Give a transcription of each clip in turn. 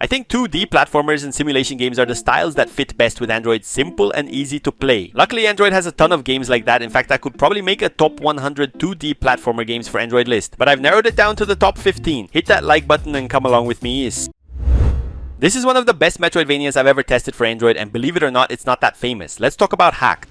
I think 2D platformers and simulation games are the styles that fit best with Android, simple and easy to play. Luckily, Android has a ton of games like that. In fact, I could probably make a top 100 2D platformer games for Android list, but I've narrowed it down to the top 15. Hit that like button and come along with me. This is one of the best Metroidvanias I've ever tested for Android, and believe it or not, it's not that famous. Let's talk about HAAK.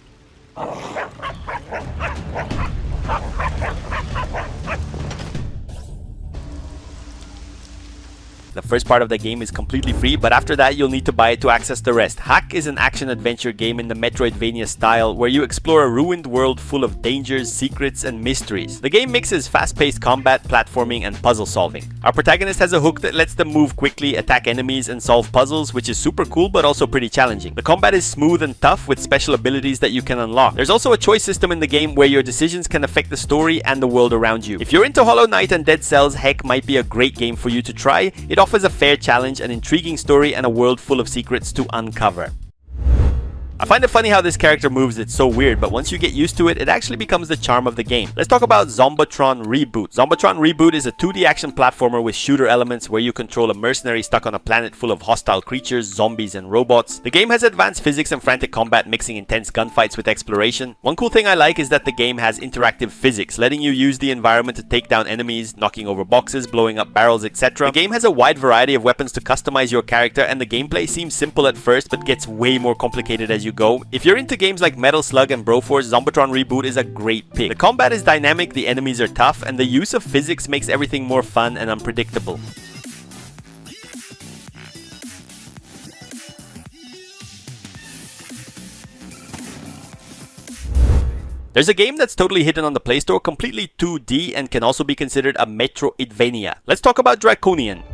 The first part of the game is completely free, but after that you'll need to buy it to access the rest. HAAK is an action-adventure game in the Metroidvania style where you explore a ruined world full of dangers, secrets, and mysteries. The game mixes fast-paced combat, platforming, and puzzle solving. Our protagonist has a hook that lets them move quickly, attack enemies, and solve puzzles, which is super cool but also pretty challenging. The combat is smooth and tough with special abilities that you can unlock. There's also a choice system in the game where your decisions can affect the story and the world around you. If you're into Hollow Knight and Dead Cells, HAAK might be a great game for you to try. It offers a fair challenge, an intriguing story, and a world full of secrets to uncover. I find it funny how this character moves. It's so weird, but once you get used to it, it actually becomes the charm of the game. Let's talk about ZOMBOTRON REBOOT. ZOMBOTRON REBOOT is a 2D action platformer with shooter elements where you control a mercenary stuck on a planet full of hostile creatures, zombies, and robots. The game has advanced physics and frantic combat, mixing intense gunfights with exploration. One cool thing I like is that the game has interactive physics, letting you use the environment to take down enemies, knocking over boxes, blowing up barrels, etc. The game has a wide variety of weapons to customize your character, and the gameplay seems simple at first but gets way more complicated as you go. If you're into games like Metal Slug and Broforce, ZOMBOTRON REBOOT is a great pick. The combat is dynamic, the enemies are tough, and the use of physics makes everything more fun and unpredictable. There's a game that's totally hidden on the Play Store, completely 2D, and can also be considered a Metroidvania. Let's talk about DRACONIAN.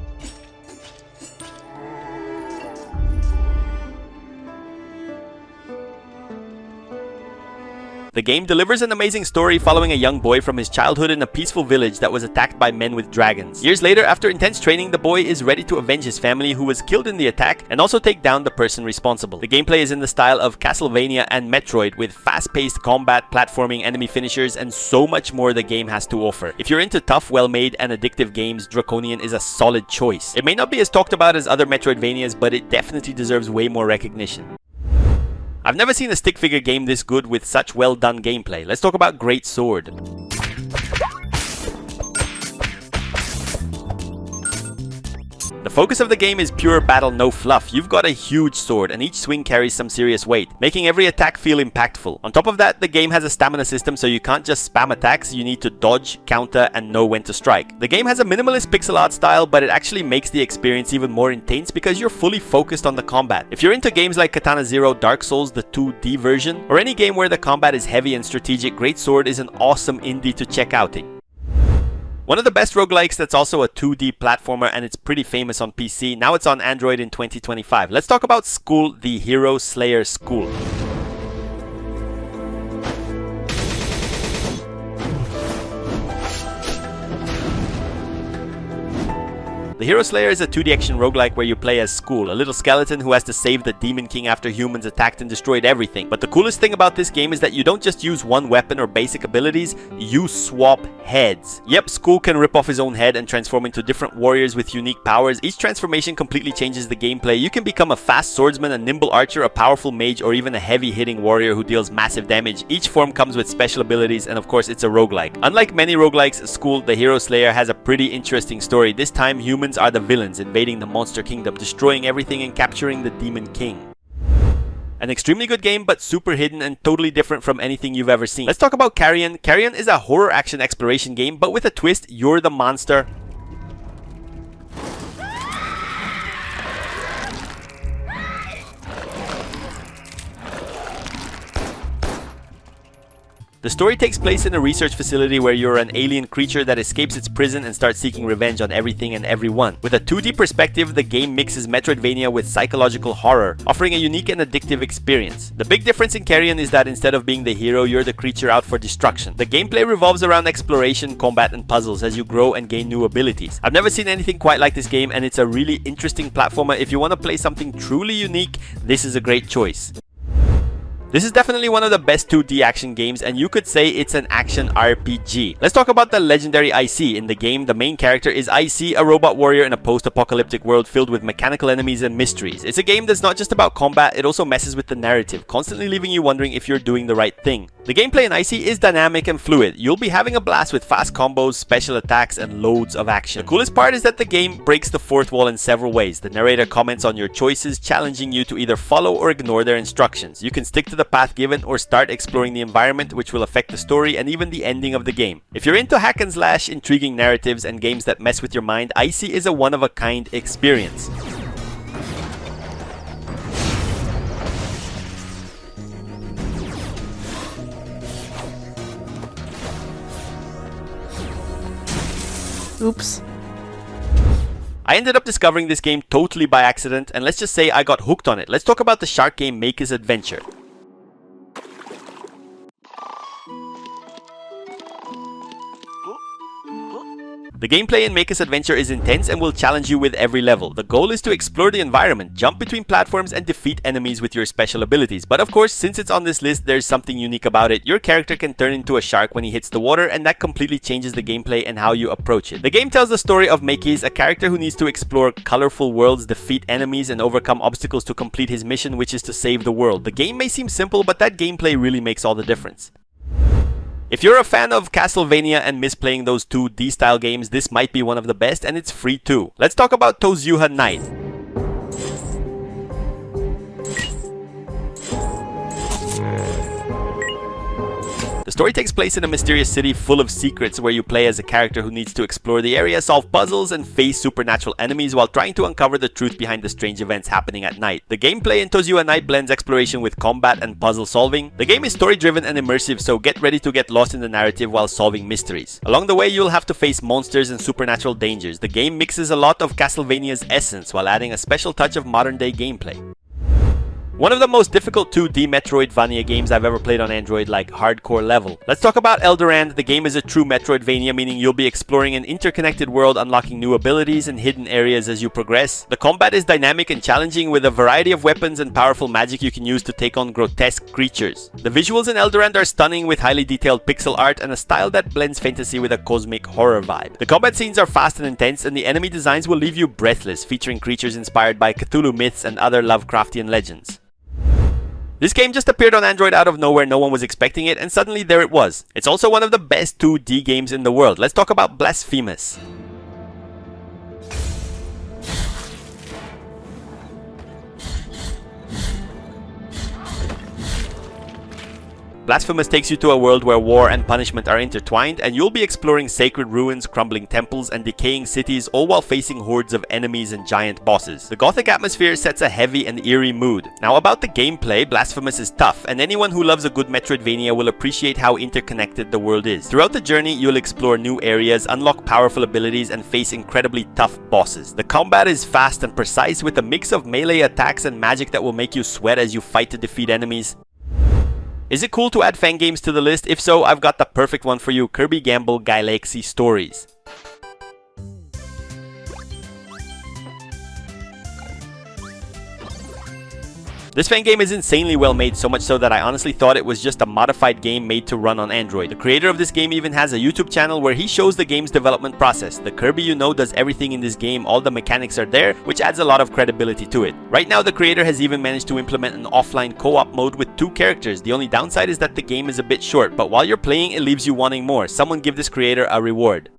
The game delivers an amazing story following a young boy from his childhood in a peaceful village that was attacked by men with dragons. Years later, after intense training, the boy is ready to avenge his family who was killed in the attack and also take down the person responsible. The gameplay is in the style of Castlevania and Metroid with fast-paced combat, platforming, enemy finishers, and so much more the game has to offer. If you're into tough, well-made, and addictive games, DRACONIAN is a solid choice. It may not be as talked about as other Metroidvanias, but it definitely deserves way more recognition. I've never seen a stick figure game this good with such well done gameplay. Let's talk about Great Sword. The focus of the game is pure battle, no fluff. You've got a huge sword and each swing carries some serious weight, making every attack feel impactful. On top of that, the game has a stamina system, so you can't just spam attacks, you need to dodge, counter, and know when to strike. The game has a minimalist pixel art style, but it actually makes the experience even more intense because you're fully focused on the combat. If you're into games like Katana Zero, Dark Souls, the 2D version, or any game where the combat is heavy and strategic, Great Sword is an awesome indie to check out. One of the best roguelikes that's also a 2D platformer, and it's pretty famous on PC. Now it's on Android in 2025. Let's talk about School, the Hero Slayer School. The Hero Slayer is a 2D action roguelike where you play as School, a little skeleton who has to save the Demon King after humans attacked and destroyed everything. But the coolest thing about this game is that you don't just use one weapon or basic abilities, you swap heads. Yep, School can rip off his own head and transform into different warriors with unique powers. Each transformation completely changes the gameplay. You can become a fast swordsman, a nimble archer, a powerful mage, or even a heavy-hitting warrior who deals massive damage. Each form comes with special abilities, and of course it's a roguelike. Unlike many roguelikes, School, the Hero Slayer has a pretty interesting story. This time humans are the villains, invading the monster kingdom, destroying everything and capturing the Demon King. An extremely good game, but super hidden and totally different from anything you've ever seen. Let's talk about CARRION. CARRION is a horror action exploration game, but with a twist. You're the monster. The story takes place in a research facility where you're an alien creature that escapes its prison and starts seeking revenge on everything and everyone. With a 2D perspective, the game mixes Metroidvania with psychological horror, offering a unique and addictive experience. The big difference in CARRION is that instead of being the hero, you're the creature out for destruction. The gameplay revolves around exploration, combat, and puzzles as you grow and gain new abilities. I've never seen anything quite like this game, and it's a really interesting platformer. If you want to play something truly unique, this is a great choice. This is definitely one of the best 2D action games, and you could say it's an action RPG. Let's talk about the legendary ICEY. In the game, the main character is ICEY, a robot warrior in a post-apocalyptic world filled with mechanical enemies and mysteries. It's a game that's not just about combat, it also messes with the narrative, constantly leaving you wondering if you're doing the right thing. The gameplay in ICEY is dynamic and fluid. You'll be having a blast with fast combos, special attacks, and loads of action. The coolest part is that the game breaks the fourth wall in several ways. The narrator comments on your choices, challenging you to either follow or ignore their instructions. You can stick to the path given or start exploring the environment, which will affect the story and even the ending of the game. If you're into hack and slash, intriguing narratives, and games that mess with your mind, ICEY is a one-of-a-kind experience. Oops. I ended up discovering this game totally by accident, and let's just say I got hooked on it. Let's talk about the shark game MAKIS Adventure. The gameplay in MAKIS Adventure is intense and will challenge you with every level. The goal is to explore the environment, jump between platforms, and defeat enemies with your special abilities. But of course, since it's on this list, there's something unique about it. Your character can turn into a shark when he hits the water, and that completely changes the gameplay and how you approach it. The game tells the story of MAKIS, a character who needs to explore colorful worlds, defeat enemies, and overcome obstacles to complete his mission, which is to save the world. The game may seem simple, but that gameplay really makes all the difference. If you're a fan of Castlevania and miss playing those 2D style games, this might be one of the best, and it's free too. Let's talk about TOZIUHA Night. The story takes place in a mysterious city full of secrets where you play as a character who needs to explore the area, solve puzzles, and face supernatural enemies while trying to uncover the truth behind the strange events happening at night. The gameplay in TOZIUHA Night blends exploration with combat and puzzle solving. The game is story-driven and immersive, so get ready to get lost in the narrative while solving mysteries. Along the way, you'll have to face monsters and supernatural dangers. The game mixes a lot of Castlevania's essence while adding a special touch of modern-day gameplay. One of the most difficult 2D Metroidvania games I've ever played on Android, like hardcore level. Let's talk about ELDERAND. The game is a true Metroidvania, meaning you'll be exploring an interconnected world, unlocking new abilities and hidden areas as you progress. The combat is dynamic and challenging with a variety of weapons and powerful magic you can use to take on grotesque creatures. The visuals in ELDERAND are stunning with highly detailed pixel art and a style that blends fantasy with a cosmic horror vibe. The combat scenes are fast and intense, and the enemy designs will leave you breathless, featuring creatures inspired by Cthulhu myths and other Lovecraftian legends. This game just appeared on Android out of nowhere, no one was expecting it, and suddenly there it was. It's also one of the best 2D games in the world. Let's talk about BLASPHEMOUS. BLASPHEMOUS takes you to a world where war and punishment are intertwined, and you'll be exploring sacred ruins, crumbling temples, and decaying cities, all while facing hordes of enemies and giant bosses. The gothic atmosphere sets a heavy and eerie mood. Now about the gameplay, BLASPHEMOUS is tough, and anyone who loves a good Metroidvania will appreciate how interconnected the world is. Throughout the journey, you'll explore new areas, unlock powerful abilities, and face incredibly tough bosses. The combat is fast and precise with a mix of melee attacks and magic that will make you sweat as you fight to defeat enemies. Is it cool to add fan games to the list? If so, I've got the perfect one for you, Kirby Gamble Galaxy Stories. This fan game is insanely well made, so much so that I honestly thought it was just a modified game made to run on Android. The creator of this game even has a YouTube channel where he shows the game's development process. The Kirby you know does everything in this game, all the mechanics are there, which adds a lot of credibility to it. Right now, the creator has even managed to implement an offline co-op mode with 2 characters. The only downside is that the game is a bit short, but while you're playing, it leaves you wanting more. Someone give this creator a reward.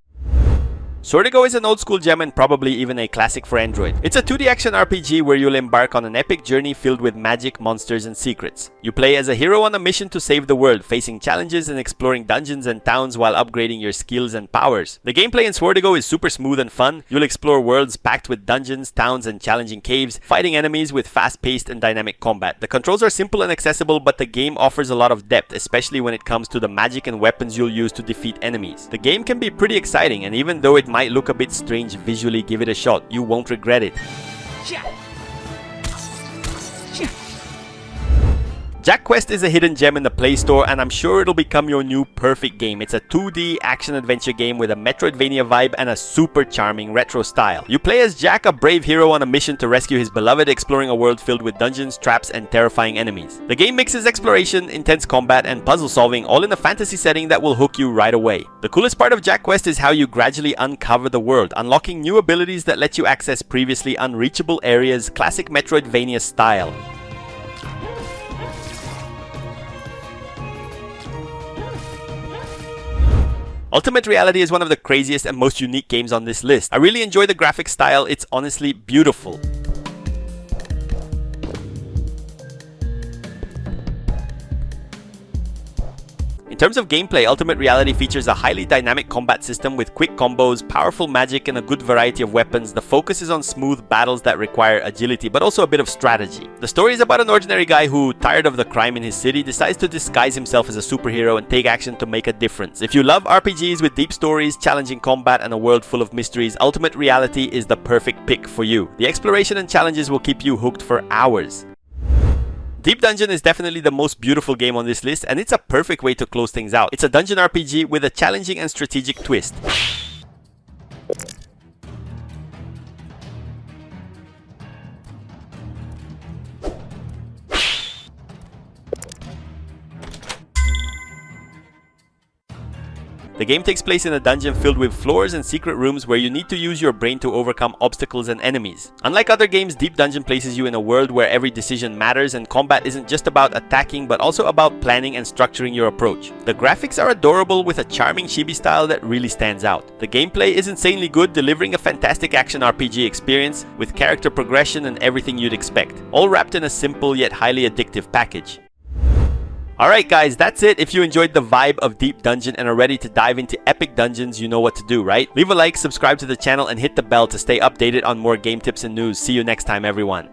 SWORDIGO is an old school gem and probably even a classic for Android. It's a 2D action RPG where you'll embark on an epic journey filled with magic, monsters, and secrets. You play as a hero on a mission to save the world, facing challenges and exploring dungeons and towns while upgrading your skills and powers. The gameplay in SWORDIGO is super smooth and fun. You'll explore worlds packed with dungeons, towns, and challenging caves, fighting enemies with fast-paced and dynamic combat. The controls are simple and accessible, but the game offers a lot of depth, especially when it comes to the magic and weapons you'll use to defeat enemies. The game can be pretty exciting, and even though it might look a bit strange visually, give it a shot. You won't regret it. JACKQuEST is a hidden gem in the Play Store, and I'm sure it'll become your new perfect game. It's a 2D action-adventure game with a Metroidvania vibe and a super charming retro style. You play as Jack, a brave hero on a mission to rescue his beloved, exploring a world filled with dungeons, traps, and terrifying enemies. The game mixes exploration, intense combat, and puzzle solving, all in a fantasy setting that will hook you right away. The coolest part of JACKQuEST is how you gradually uncover the world, unlocking new abilities that let you access previously unreachable areas, classic Metroidvania style. Ultimate Reality is one of the craziest and most unique games on this list. I really enjoy the graphic style, it's honestly beautiful. In terms of gameplay, Ultimate Reality features a highly dynamic combat system with quick combos, powerful magic, and a good variety of weapons. The focus is on smooth battles that require agility, but also a bit of strategy. The story is about an ordinary guy who, tired of the crime in his city, decides to disguise himself as a superhero and take action to make a difference. If you love RPGs with deep stories, challenging combat, and a world full of mysteries, Ultimate Reality is the perfect pick for you. The exploration and challenges will keep you hooked for hours. Deep Dungeon is definitely the most beautiful game on this list, and it's a perfect way to close things out. It's a dungeon RPG with a challenging and strategic twist. The game takes place in a dungeon filled with floors and secret rooms where you need to use your brain to overcome obstacles and enemies. Unlike other games, Deep Dungeon places you in a world where every decision matters, and combat isn't just about attacking but also about planning and structuring your approach. The graphics are adorable with a charming chibi style that really stands out. The gameplay is insanely good, delivering a fantastic action RPG experience with character progression and everything you'd expect, all wrapped in a simple yet highly addictive package. Alright guys, that's it. If you enjoyed the vibe of Deep Dungeon and are ready to dive into epic dungeons, you know what to do, right? Leave a like, subscribe to the channel, and hit the bell to stay updated on more game tips and news. See you next time, everyone.